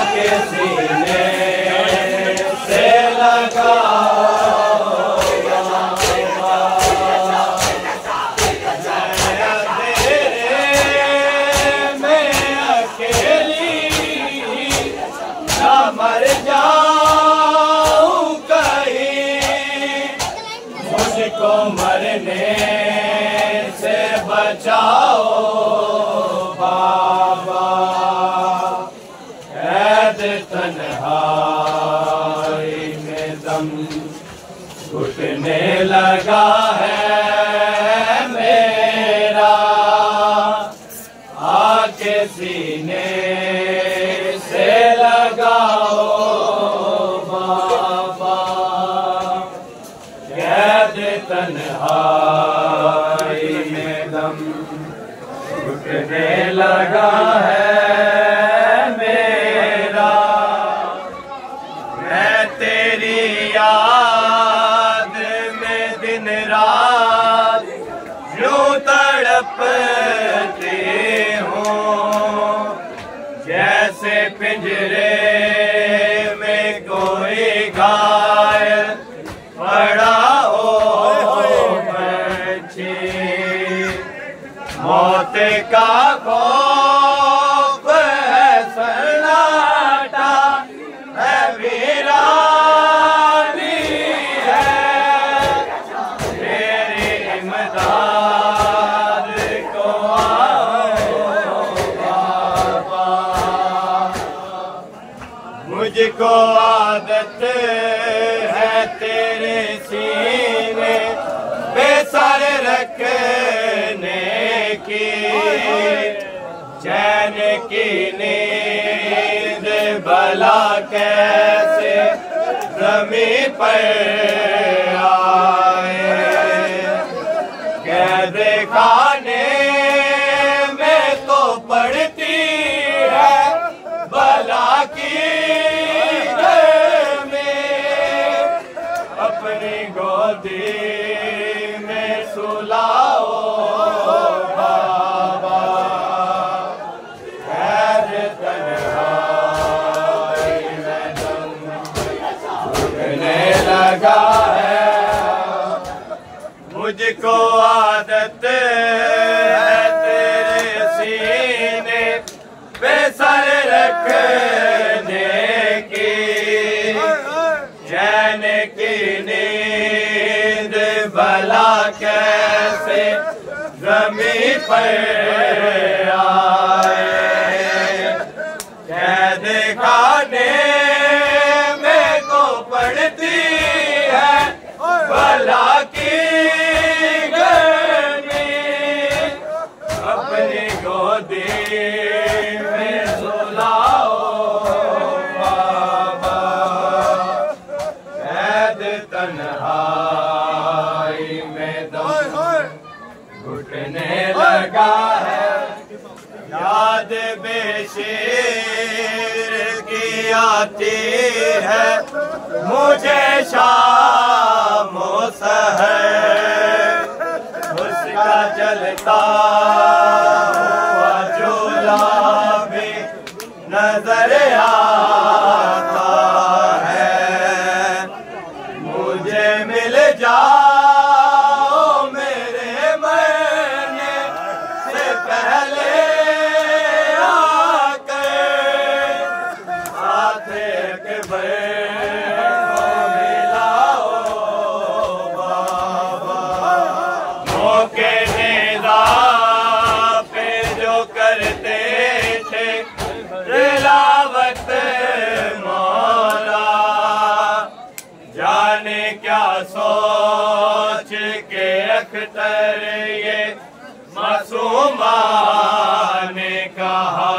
के सीने से लगाओ मैं अकेली न मर जाऊं कहीं, मुझको मरने से बचाओ बाबा। कैद तन्हाई में दम घुटने लगा है मेरा, आके सीने से लगाओ बाबा। कैद तन्हाई में दम घुटने लगा है मेरा, मैं तेरी याद में दिन रात यूं तड़पती हूँ, जैसे पिंजरे में कोई घायल पड़ा हो पक्षी। मौत का खौफ है सन्नाटा है वीरानी है, तेरी इमदाद को आओ बाबा। मुझको आदत है तेरे सीने पे सर रखने की, चैन की नींद भला कैसे ज़मीं पर आए। कैद खाने में तो पड़ती है भला की अपनी गोदी में सुलाओ बाबा। कैद तन्हाई में दम घुटने लगा है, मुझको आदत है तेरे सीने पे सर रखने की, चैन की नींद भला कैसे ज़मीं पर आए। कैद खाने में को पड़ती है भला की गर्मी, अपनी गोदी में सुलाओ बाबा। कैद तन्हाई में दम घुटने लगा है, याद बेशेर की आती है मुझे शामों सहर, उसका चलता हुआ झूला भी नजर आता है। मुझे मिल जाओ मेरे मरने से पहले आकर, साथ अकबर को मिलाओ बाबा। मौके नेज़ा पे जो करते थे तिलावत मौला, जाने क्या सोच के अख्तर ये मासूमा ने कहा।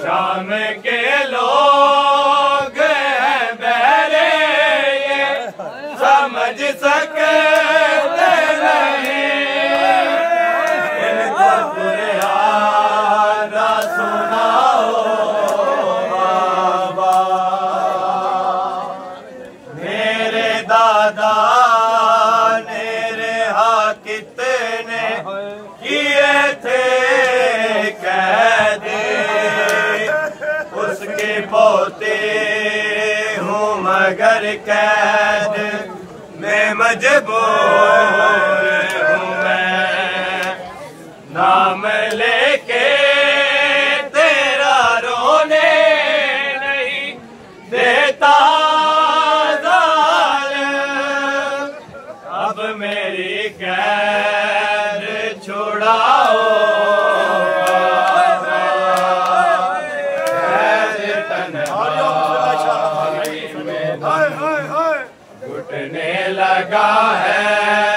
शाम के लोग हैं बहरे ये समझ सकते नहीं, इनको कुरान सुनाओ बाबा। मेरे दादा ने रेहा कितने किए थे कैद, की पोती हूँ मगर कैद में मजबूर हूँ मैं। नाम लेके तेरा रोने नहीं देता ज़ालिम, अब मेरी कैद छुड़ाओ। घुटने लगा है